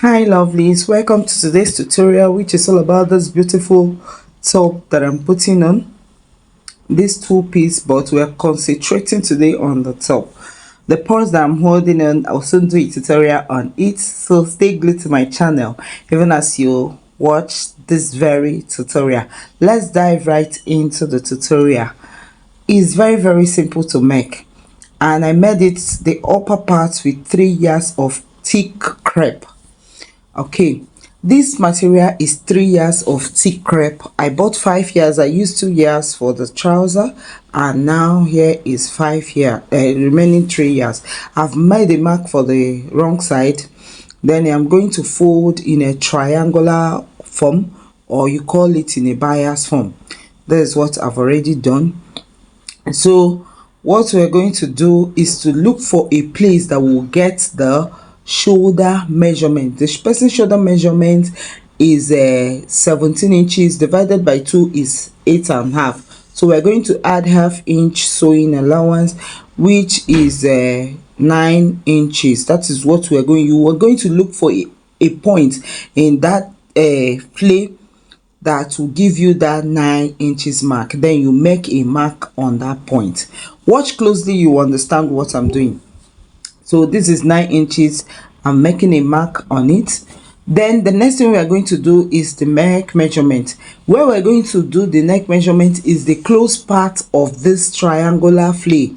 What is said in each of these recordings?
Hi lovelies, welcome to today's tutorial, which is all about this beautiful top that I'm putting on, this two-piece, but we're concentrating today on the top. The purse that I'm holding on, I'll soon do a tutorial on it, so stay glued to my channel even as you watch this very tutorial. Let's dive right into the tutorial. It's very simple to make, and I made it the upper part with 3 yards of thick crepe. Okay, this material is 3 yards of thick crepe. I bought 5 yards. I used 2 yards for the trouser, and now here is 5 yards, remaining 3 yards. I've made a mark for the wrong side. Then I'm going to fold in a triangular form, or you call it in a bias form. That is what I've already done. So what we're going to do is to look for a place that will get the shoulder measurement. The person's shoulder measurement is 17 inches divided by 2 is 8.5. So we're going to add ½ inch sewing allowance, which is 9 inches. That is what you are going to look for a point in that flay that will give you that 9 inches mark. Then you make a mark on that point. Watch closely, you understand what I'm doing. So this is 9 inches. I'm making a mark on it. Then the next thing we are going to do is the neck measurement. Where we're going to do the neck measurement is the closed part of this triangular flay,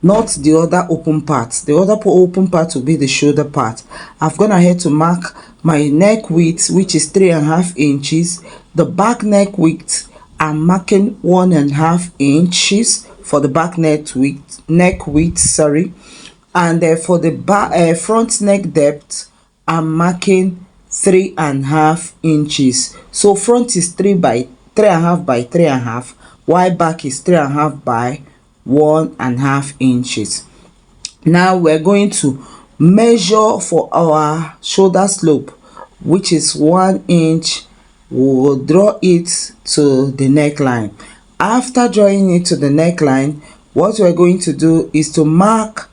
not the other open part. The other open part will be the shoulder part. I've gone ahead to mark my neck width, which is 3.5 inches. The back neck width, I'm marking 1.5 inches for the back neck width, sorry. And for the front neck depth, I'm marking 3.5 inches. So front is 3.5 by 3.5, while back is 3.5 by 1.5 inches. Now we're going to measure for our shoulder slope, which is 1 inch. We'll draw it to the neckline. After drawing it to the neckline, what we're going to do is to mark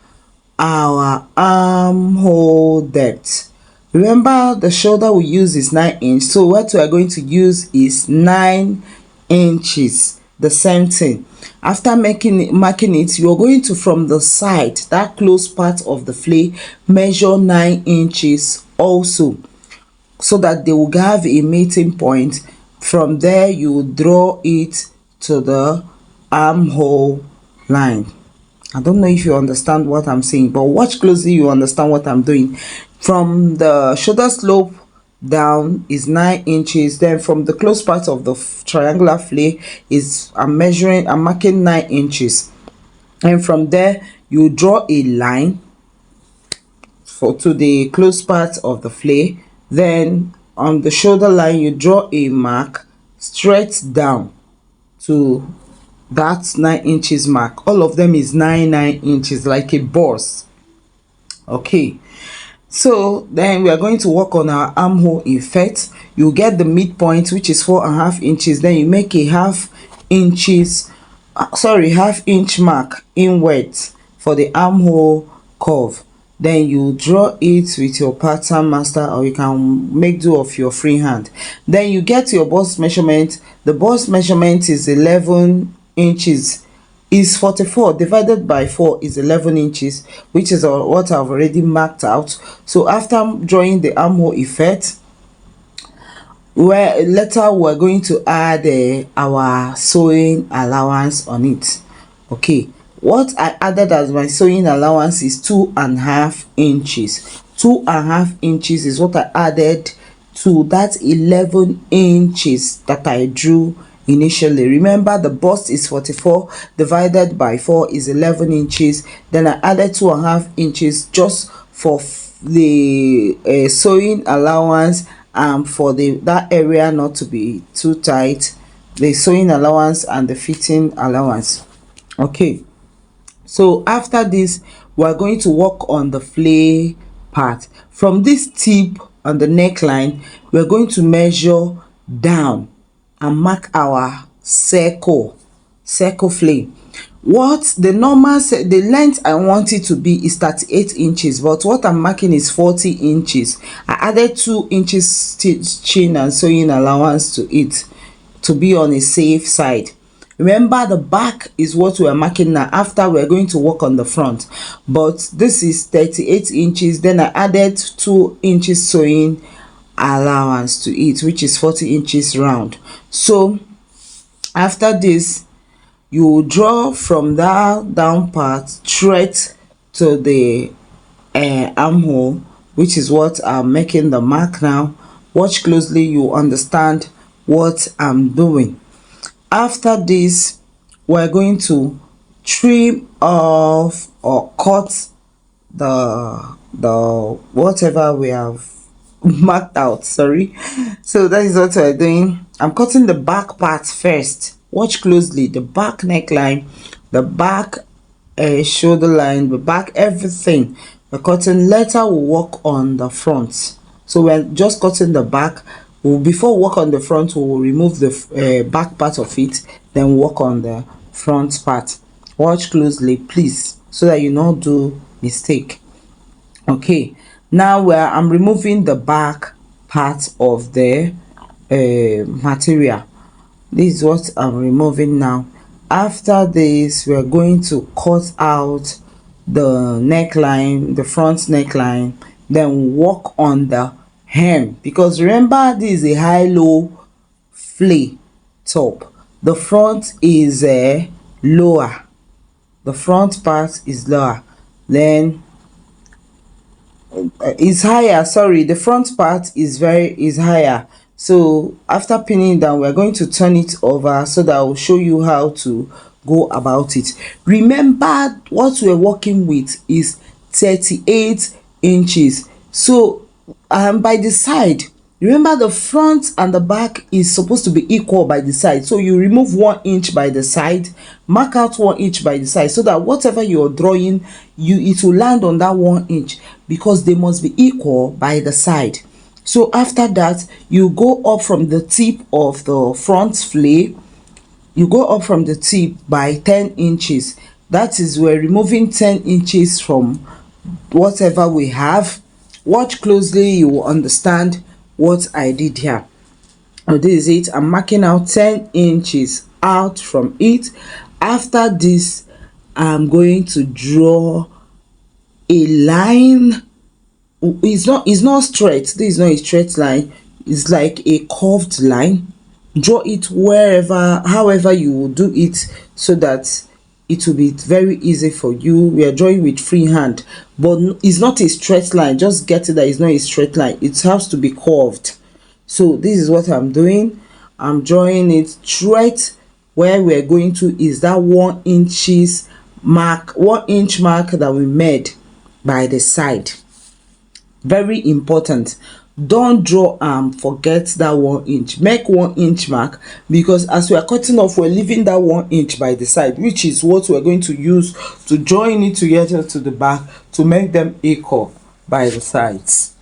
our armhole depth. Remember, the shoulder we use is 9 inches, so what we are going to use is 9 inches. The same thing. After marking it, you are going to, from the side, that close part of the flay, measure 9 inches also, so that they will have a meeting point. From there, you draw it to the armhole line. I don't know if you understand what I'm saying, but watch closely, you understand what I'm doing. From the shoulder slope down is 9 inches. Then from the close part of the triangular flay is I'm marking 9 inches. And from there, you draw a line to the close part of the flay. Then on the shoulder line, you draw a mark straight down to that 9 inches mark. All of them is 9 inches, like a boss. Okay, so then we are going to work on our armhole effect. You get the midpoint, which is 4.5 inches. Then you make a half inch mark inward for the armhole curve. Then you draw it with your pattern master, or you can make do of your free hand. Then you get your bust measurement. The bust measurement is 11 inches. Is 44 divided by 4 is 11 inches, which is what I've already marked out. So after drawing the armhole effect, later we're going to add our sewing allowance on it. Okay, what I added as my sewing allowance is 2.5 inches. 2.5 inches is what I added to that 11 inches that I drew initially. Remember, the bust is 44 divided by 4 is 11 inches. Then I added 2.5 inches just for the sewing allowance, and for that area not to be too tight, the sewing allowance and the fitting allowance. Okay, so after this, we're going to work on the flay part. From this tip on the neckline, we're going to measure down and mark our circle flay. What the normal the length I want it to be is 38 inches, but what I'm marking is 40 inches. I added 2 inches stitching and sewing allowance to it to be on a safe side. Remember, the back is what we are marking now after we're going to work on the front, but this is 38 inches. Then I added 2 inches sewing allowance to it, which is 40 inches round. So after this, you will draw from that down part straight to the armhole, which is what I'm making the mark now. Watch closely, you understand what I'm doing. After this, we're going to trim off or cut the whatever we have marked out, sorry. So that is what we're doing. I'm cutting the back part first. Watch closely, the back neckline, the back shoulder line, the back everything we're cutting. Later we'll work on the front. So we're just cutting the back. Before we work on the front, we will remove the back part of it, then work on the front part. Watch closely please, so that you not do mistake. Okay, now where I'm removing the back part of the material. This is what I'm removing now. After this, we're going to cut out the neckline, the front neckline, then work on the hem, because remember this is a high-low flay top. The front is lower, the front part is lower, then is higher, sorry, the front part is higher. So after pinning down, we're going to turn it over so that I will show you how to go about it. Remember, what we're working with is 38 inches. So by the side, remember the front and the back is supposed to be equal by the side. So you remove 1 inch by the side, mark out 1 inch by the side, so that whatever you're drawing, it will land on that 1 inch, because they must be equal by the side. So after that, you go up from the tip of the front flay, you go up from the tip by 10 inches. That is, we're removing 10 inches from whatever we have. Watch closely, you will understand what I did here. So this is it. I'm marking out 10 inches out from it. After this, I'm going to draw a line. It's not straight. This is not a straight line. It's like a curved line. Draw it however you will do it, so that it will be very easy for you. We are drawing with free hand, but it's not a straight line. Just get it that it's not a straight line. It has to be curved. So this is what I'm doing. I'm drawing it straight. Where we're going to is that 1 inch mark that we made by the side. Very important. Don't draw forget that 1 inch. Make 1 inch mark, because as we are cutting off, we're leaving that 1 inch by the side, which is what we're going to use to join it together to the back to make them equal by the sides.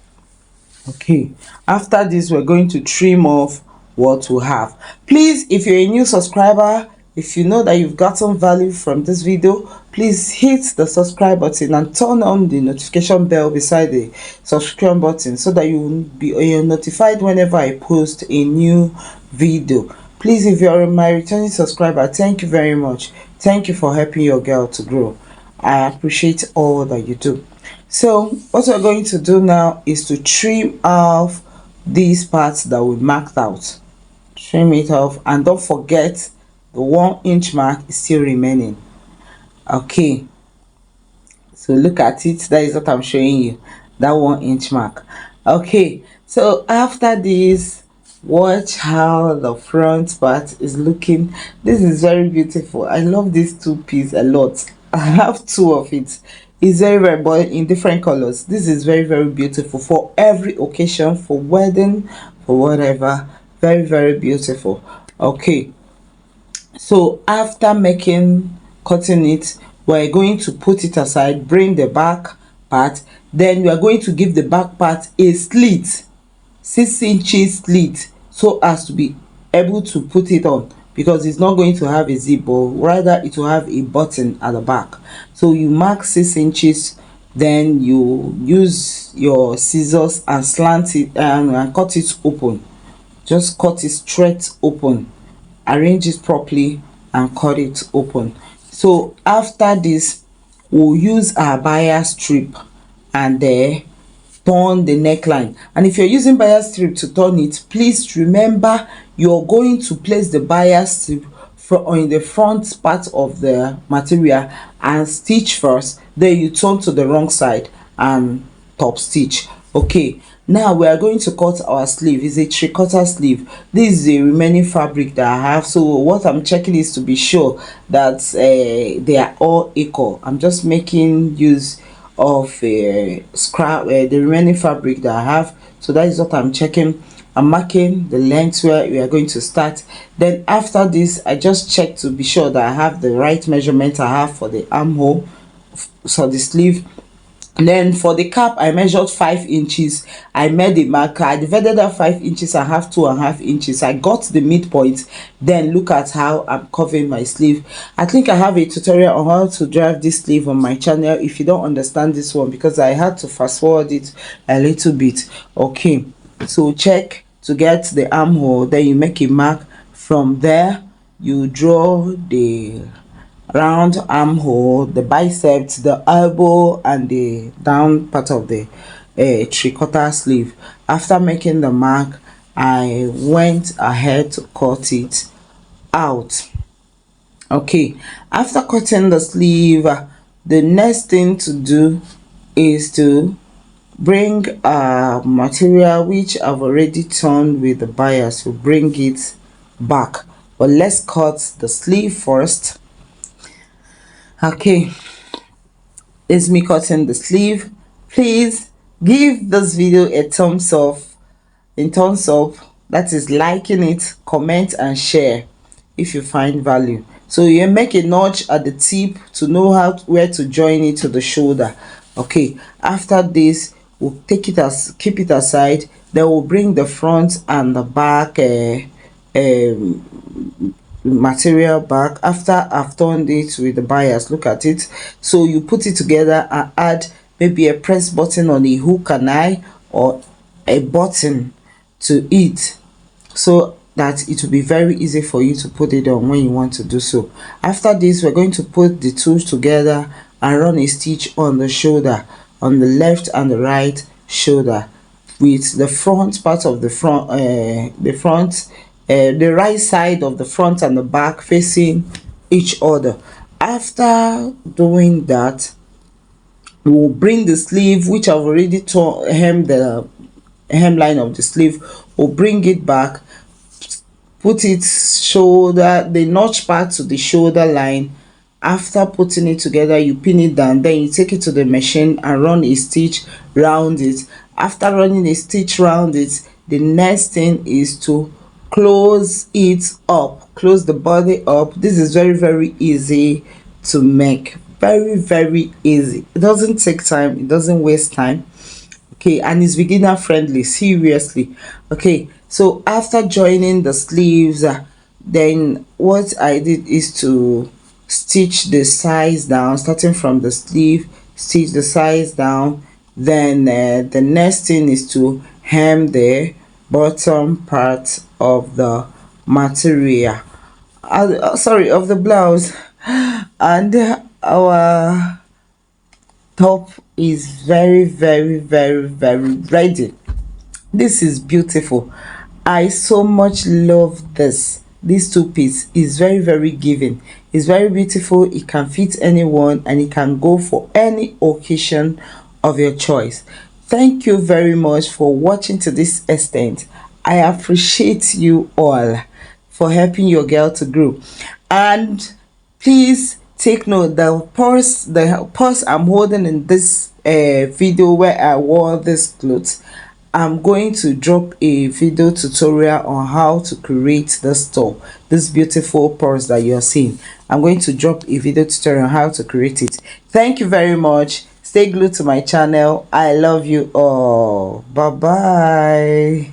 Okay, after this, we're going to trim off what we have. Please, if you're a new subscriber, if you know that you've gotten value from this video, please hit the subscribe button and turn on the notification bell beside the subscription button, so that you will be notified whenever I post a new video. Please, if you're my returning subscriber, thank you very much. Thank you for helping your girl to grow. I appreciate all that you do. So what we're going to do now is to trim off these parts that we marked out. Trim it off, and don't forget the 1 inch mark is still remaining. Okay, so look at it. That is what I'm showing you, that 1 inch mark. Okay, so after this, watch how the front part is looking. This is very beautiful. I love this two piece a lot. I have 2 of it. It's very but in different colors. This is very beautiful for every occasion, for wedding, for whatever. Very beautiful. Okay, so after cutting it, we're going to put it aside, bring the back part, then we are going to give the back part a slit, 6 inches slit, so as to be able to put it on. because it's not going to have a zip, but rather it will have a button at the back. So you mark 6 inches, then you use your scissors and slant it and cut it open. Just cut it straight open, arrange it properly and cut it open. So after this, we'll use our bias strip and turn the neckline. And if you're using bias strip to turn it, please remember you're going to place the bias strip on the front part of the material and stitch first, then you turn to the wrong side and top stitch. Okay, now we are going to cut our sleeve. It's a 3/4 sleeve. This is the remaining fabric that I have, so what I'm checking is to be sure that they are all equal. I'm just making use of scrap the remaining fabric that I have, so that is what I'm checking. I'm marking the length where we are going to start. Then after this, I just check to be sure that I have the right measurement I have for the armhole, so the sleeve. And then for the cap, I measured 5 inches. I made a marker. I divided that 5 inches. I have 2.5 inches. I got the midpoint. Then look at how I'm covering my sleeve. I think I have a tutorial on how to drive this sleeve on my channel if you don't understand this one, because I had to fast forward it a little bit. Okay, so check to get the armhole, then you make a mark. From there you draw the round armhole, the biceps, the elbow and the down part of the 3/4 sleeve. After making the mark, I went ahead to cut it out. Okay, after cutting the sleeve, the next thing to do is to bring material which I've already turned with the bias, to bring it back. But let's cut the sleeve first. Okay, it's me cutting the sleeve. Please give this video a thumbs up, that is liking it, comment and share if you find value. So you make a notch at the tip to know where to join it to the shoulder. Okay, after this we'll take it as keep it aside. Then we'll bring the front and the back material back after I've turned it with the bias. Look at it. So you put it together and add maybe a press button on a hook and eye or a button to it, so that it will be very easy for you to put it on when you want to do so. After this, we're going to put the two together and run a stitch on the shoulder, on the left and the right shoulder, with the front part of the front, the right side of the front and the back facing each other. After doing that, we will bring the sleeve, which I've already hemmed the hemline of the sleeve. We'll bring it back, put it shoulder, the notch part to the shoulder line. After putting it together, you pin it down, then you take it to the machine and run a stitch round it. After running a stitch round it, the next thing is to close it up, close the body up. This is very easy to make, very easy. It doesn't take time, it doesn't waste time. Okay, and it's beginner friendly, seriously. Okay, so after joining the sleeves, then what I did is to stitch the size down, starting from the sleeve, stitch the size down. Then the next thing is to hem the bottom part of the material, sorry, of the blouse, and our top is very ready. This is beautiful. I so much love this two piece is very giving. It's very beautiful. It can fit anyone and it can go for any occasion of your choice. Thank you very much for watching to this extent. I appreciate you all for helping your girl to grow. And please take note, the purse I'm holding in this video where I wore this clothes, I'm going to drop a video tutorial on how to create this top, this beautiful purse that you're seeing. I'm going to drop a video tutorial on how to create it. Thank you very much. Stay glued to my channel. I love you all. Bye bye.